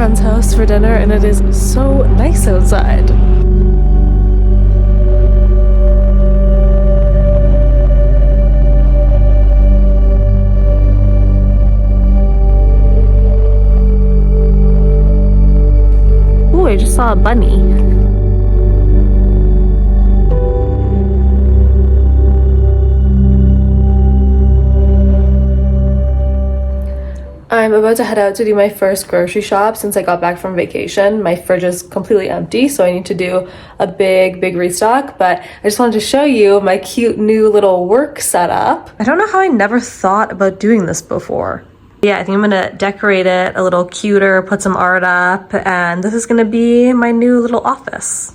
friend's house for dinner and it is so nice outside. Ooh, I just saw a bunny. I'm about to head out to do my first grocery shop since I got back from vacation. My fridge is completely empty, so I need to do a big restock, but I just wanted to show you my cute new little work setup. I don't know how I never thought about doing this before. Yeah, I think I'm gonna decorate it a little cuter, put some art up, and this is gonna be my new little office.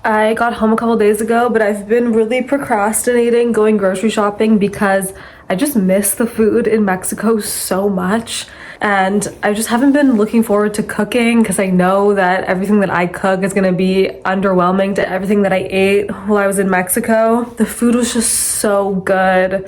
I got home a couple days ago, but I've been really procrastinating going grocery shopping because I just miss the food in Mexico so much. And I just haven't been looking forward to cooking because I know that everything that I cook is gonna be underwhelming to everything that I ate while I was in Mexico. The food was just so good.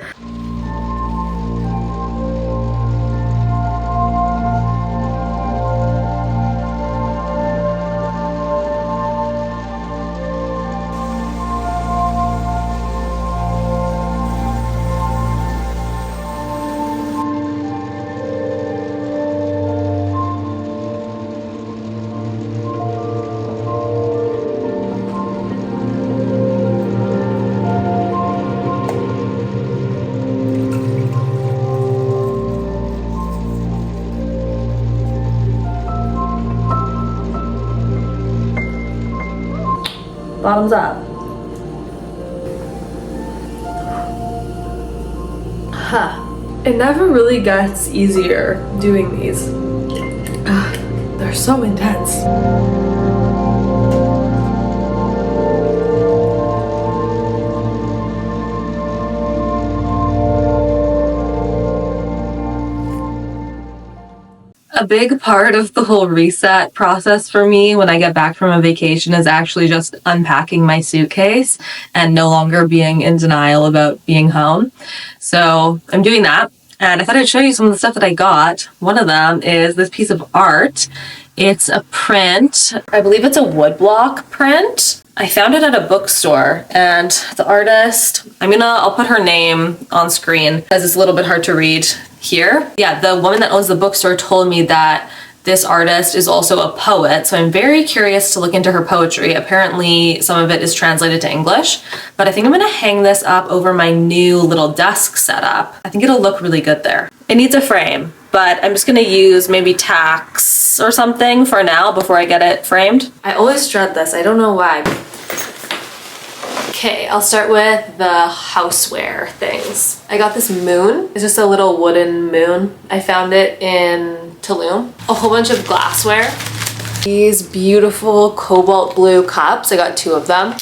Bottoms up. Huh. It never really gets easier doing these. They're so intense. A big part of the whole reset process for me when I get back from a vacation is actually just unpacking my suitcase and no longer being in denial about being home. So I'm doing that, and I thought I'd show you some of the stuff that I got. One of them is this piece of art. It's a print. I believe it's a woodblock print. I found it at a bookstore, and the artist, I'll put her name on screen because it's a little bit hard to read here. Yeah, the woman that owns the bookstore told me that this artist is also a poet, so I'm very curious to look into her poetry. Apparently some of it is translated to English, but I think I'm gonna hang this up over my new little desk setup. I think it'll look really good there. It needs a frame, but I'm just gonna use maybe tacks or something for now before I get it framed. I always dread this, I don't know why. Okay, I'll start with the houseware things. I got this moon. It's just a little wooden moon. I found it in Tulum. A whole bunch of glassware. These beautiful cobalt blue cups. I got 2 of them.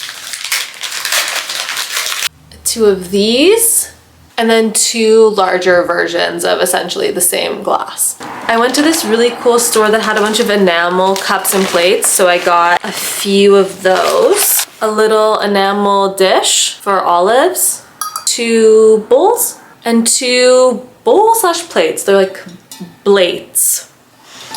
2 of these. And then 2 larger versions of essentially the same glass. I went to this really cool store that had a bunch of enamel cups and plates, so I got a few of those. A little enamel dish for olives, 2 bowls, and 2 bowl/plates. They're like plates.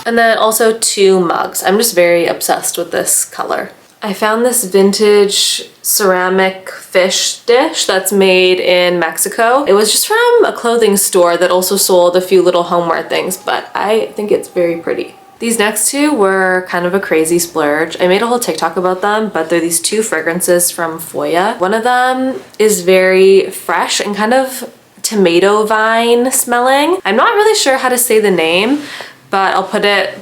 And then also 2 mugs. I'm just very obsessed with this color. I found this vintage ceramic fish dish that's made in Mexico. It was just from a clothing store that also sold a few little homeware things, but I think it's very pretty. These next 2 were kind of a crazy splurge. I made a whole TikTok about them, but they're these 2 fragrances from Foya. One of them is very fresh and kind of tomato vine smelling. I'm not really sure how to say the name, but I'll put it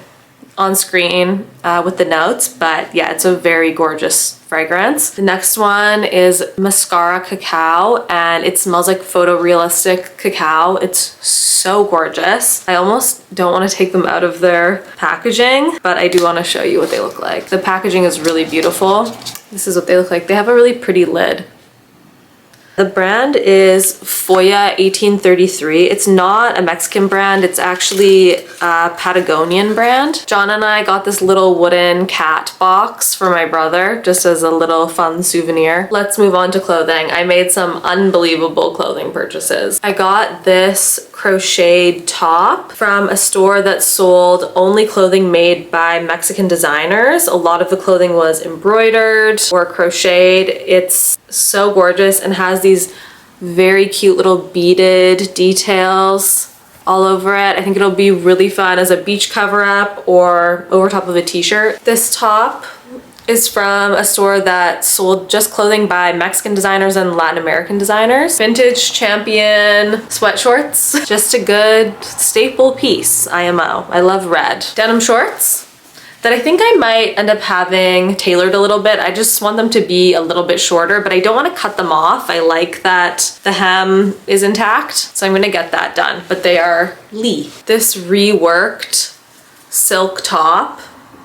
on screen with the notes, but yeah, it's a very gorgeous fragrance. The next one is Mascara Cacao, and it smells like photorealistic cacao. It's so gorgeous. I almost don't want to take them out of their packaging, but I do want to show you what they look like. The packaging is really beautiful. This is what they look like. They have a really pretty lid. The brand is Foya 1833. It's not a Mexican brand, it's actually a Patagonian brand. John and I got this little wooden cat box for my brother, just as a little fun souvenir. Let's move on to clothing. I made some unbelievable clothing purchases. I got this crocheted top from a store that sold only clothing made by Mexican designers. A lot of the clothing was embroidered or crocheted. It's so gorgeous and has these very cute little beaded details all over it. I think it'll be really fun as a beach cover up or over top of a t-shirt. This top is from a store that sold just clothing by Mexican designers and Latin American designers. Vintage Champion sweatshorts. Just a good staple piece, IMO. I love red. Denim shorts that I think I might end up having tailored a little bit. I just want them to be a little bit shorter, but I don't want to cut them off. I like that the hem is intact, so I'm gonna get that done. But they are Lee. This reworked silk top,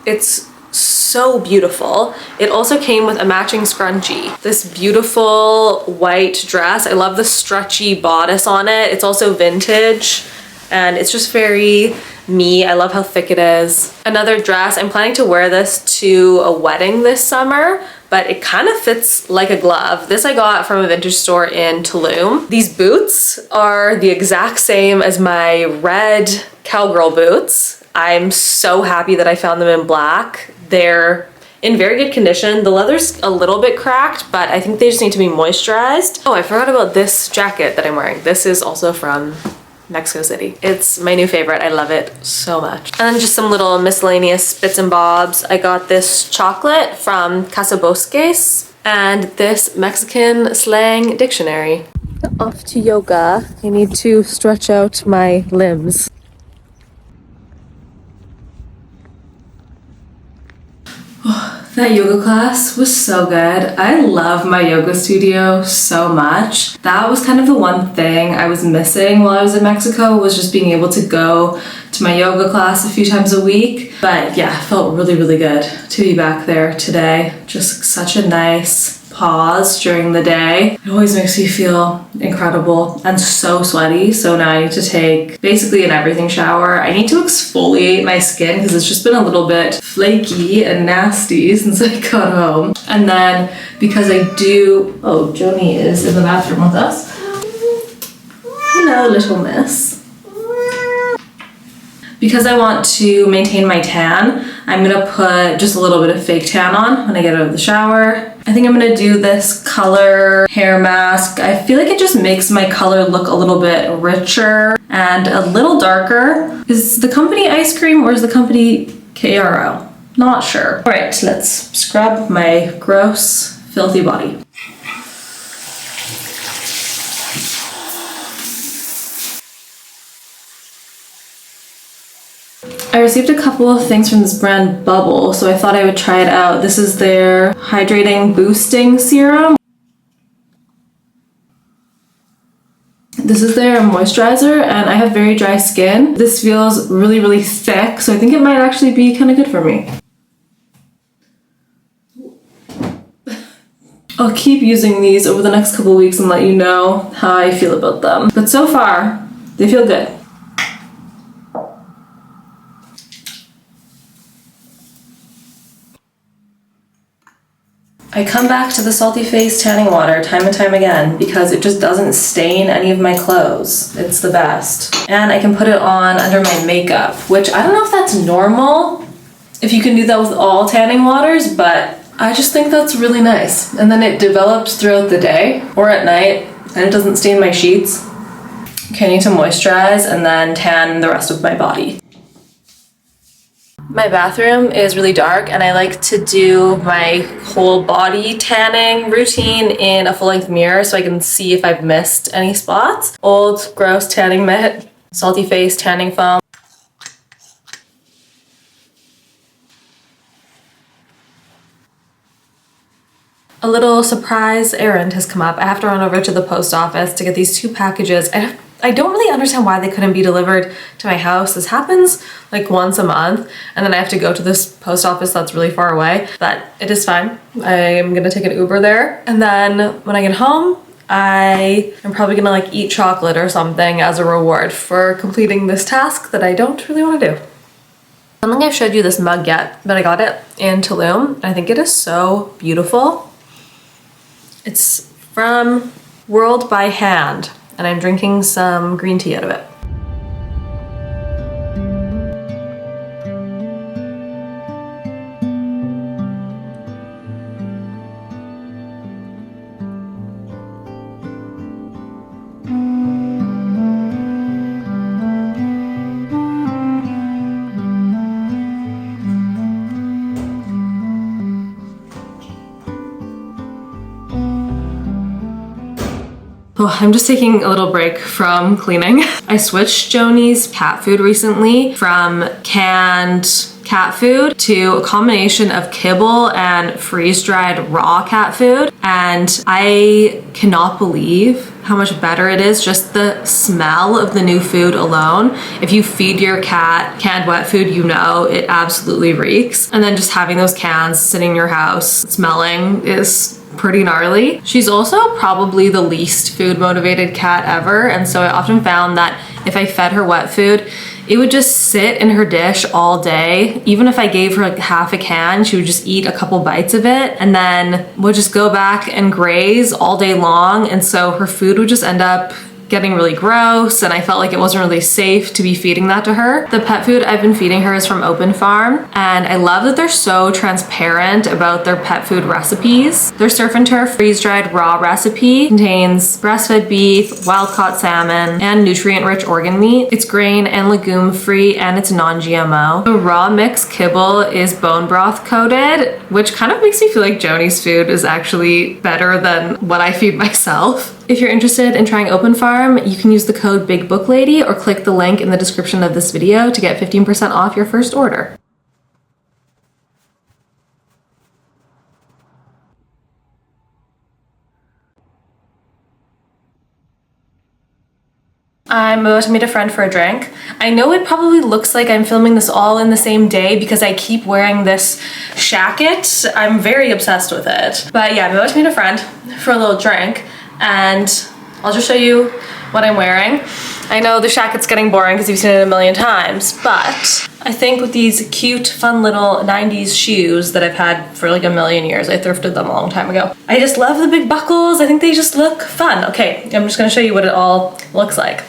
it's so beautiful. It also came with a matching scrunchie. This beautiful white dress. I love the stretchy bodice on it. It's also vintage and it's just very me. I love how thick it is. Another dress. I'm planning to wear this to a wedding this summer, but it kind of fits like a glove. This I got from a vintage store in Tulum. These boots are the exact same as my red cowgirl boots. I'm so happy that I found them in black. They're in very good condition. The leather's a little bit cracked, but I think they just need to be moisturized. Oh, I forgot about this jacket that I'm wearing. This is also from Mexico City. It's my new favorite. I love it so much. And then just some little miscellaneous bits and bobs. I got this chocolate from Casabosques and this Mexican slang dictionary. Off to yoga. I need to stretch out my limbs. That yoga class was so good. I love my yoga studio so much. That was kind of the one thing I was missing while I was in Mexico, was just being able to go to my yoga class a few times a week. But yeah, it felt really, really good to be back there today. Just such a nice pause during the day. It always makes me feel incredible and so sweaty. So now I need to take basically an everything shower. I need to exfoliate my skin because it's just been a little bit flaky and nasty since I got home. And then because I do, oh, Joni is in the bathroom with us. Hello, little miss. Because I want to maintain my tan, I'm gonna put just a little bit of fake tan on when I get out of the shower. I think I'm gonna do this color hair mask. I feel like it just makes my color look a little bit richer and a little darker. Is the company Ice Cream or is the company KRO? Not sure. All right, let's scrub my gross, filthy body. I received a couple of things from this brand Bubble, so I thought I would try it out. This is their hydrating boosting serum. This is their moisturizer, and I have very dry skin. This feels really, really thick, so I think it might actually be kind of good for me. I'll keep using these over the next couple of weeks and let you know how I feel about them. But so far, they feel good. I come back to the salty face tanning water time and time again because it just doesn't stain any of my clothes. It's the best. And I can put it on under my makeup, which I don't know if that's normal, if you can do that with all tanning waters, but I just think that's really nice. And then it develops throughout the day or at night, and it doesn't stain my sheets. Okay, I need to moisturize and then tan the rest of my body. My bathroom is really dark and I like to do my whole body tanning routine in a full-length mirror so I can see if I've missed any spots. Old gross tanning mitt, salty face tanning foam. A little surprise errand has come up. I have to run over to the post office to get these two packages. I don't really understand why they couldn't be delivered to my house. This happens like once a month and then I have to go to this post office that's really far away, but it is fine. I'm gonna take an Uber there, and then when I get home, I am probably gonna like eat chocolate or something as a reward for completing this task that I don't really want to do. I don't think I've showed you this mug yet, but I got it in Tulum and I think it is so beautiful. It's from World by Hand, and I'm drinking some green tea out of it. Oh, I'm just taking a little break from cleaning. I switched Joni's cat food recently from canned cat food to a combination of kibble and freeze-dried raw cat food, and I cannot believe how much better it is. Just the smell of the new food alone. If you feed your cat canned wet food, you know it absolutely reeks. And then just having those cans sitting in your house smelling is pretty gnarly. She's also probably the least food motivated cat ever, and so I often found that if I fed her wet food, it would just sit in her dish all day. Even if I gave her like half a can, she would just eat a couple bites of it and then would just go back and graze all day long. And so her food would just end up getting really gross, and I felt like it wasn't really safe to be feeding that to her. The pet food I've been feeding her is from Open Farm, and I love that they're so transparent about their pet food recipes. Their Surf and Turf freeze-dried raw recipe contains breastfed beef, wild-caught salmon, and nutrient-rich organ meat. It's grain and legume free, and it's non-GMO. The raw mix kibble is bone broth coated, which kind of makes me feel like Joni's food is actually better than what I feed myself. If you're interested in trying Open Farm, you can use the code BIGBOOKLADY or click the link in the description of this video to get 15% off your first order. I'm about to meet a friend for a drink. I know it probably looks like I'm filming this all in the same day because I keep wearing this shacket. I'm very obsessed with it. But yeah, I'm about to meet a friend for a little drink, and I'll just show you what I'm wearing. I know the shacket's getting boring because you've seen it a million times, but I think with these cute, fun little 90s shoes that I've had for like a million years, I thrifted them a long time ago. I just love the big buckles. I think they just look fun. Okay, I'm just gonna show you what it all looks like.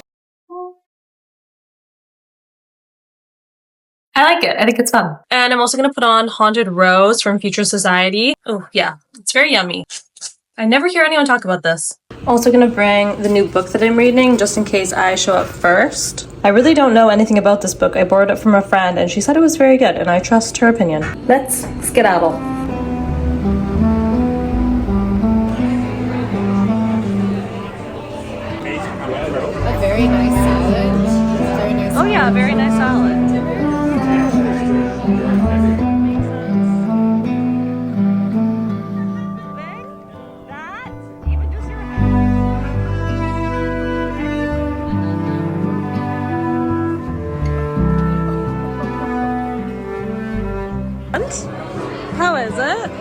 I like it. I think it's fun. And I'm also gonna put on Haunted Rose from Future Society. Oh yeah, it's very yummy. I never hear anyone talk about this. Also gonna bring the new book that I'm reading just in case I show up first. I really don't know anything about this book. I borrowed it from a friend and she said it was very good, and I trust her opinion. Let's skedaddle. A very nice salad. Very nice. Oh yeah, very nice salad. How is it?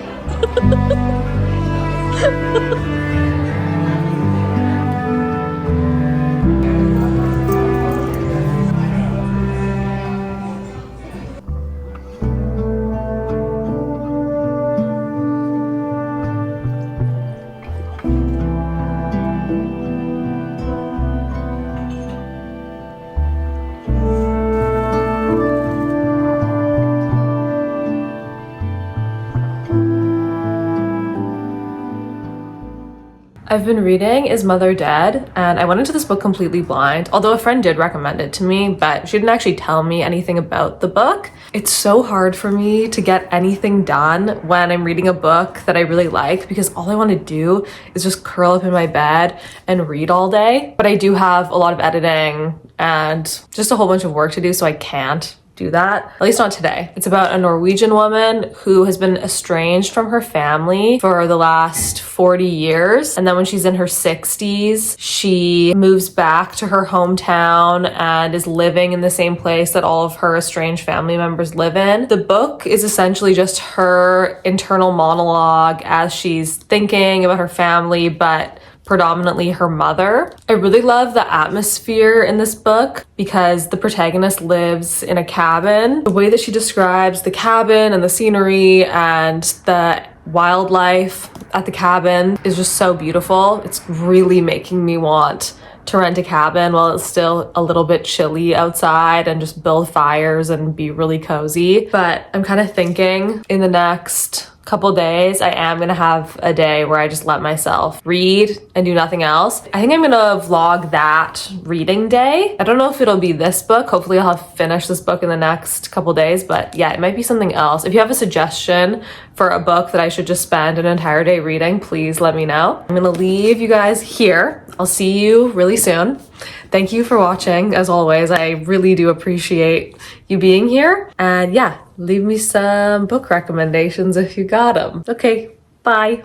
I've been reading Is Mother Dead, and I went into this book completely blind, although a friend did recommend it to me, but she didn't actually tell me anything about the book. It's so hard for me to get anything done when I'm reading a book that I really like, because all I want to do is just curl up in my bed and read all day. But I do have a lot of editing and just a whole bunch of work to do, so I can't do that, at least not today. It's about a Norwegian woman who has been estranged from her family for the last 40 years. And then when she's in her 60s, she moves back to her hometown and is living in the same place that all of her estranged family members live in. The book is essentially just her internal monologue as she's thinking about her family, but predominantly her mother. I really love the atmosphere in this book because the protagonist lives in a cabin. The way that she describes the cabin and the scenery and the wildlife at the cabin is just so beautiful. It's really making me want to rent a cabin while it's still a little bit chilly outside and just build fires and be really cozy. But I'm kind of thinking in the next couple days, I am gonna have a day where I just let myself read and do nothing else. I think I'm gonna vlog that reading day. I don't know if it'll be this book. Hopefully I'll have finished this book in the next couple days, but yeah, it might be something else. If you have a suggestion for a book that I should just spend an entire day reading, please let me know. I'm gonna leave you guys here. I'll see you really soon. Thank you for watching. As always, I really do appreciate you being here. And yeah, leave me some book recommendations if you got them. Okay, bye.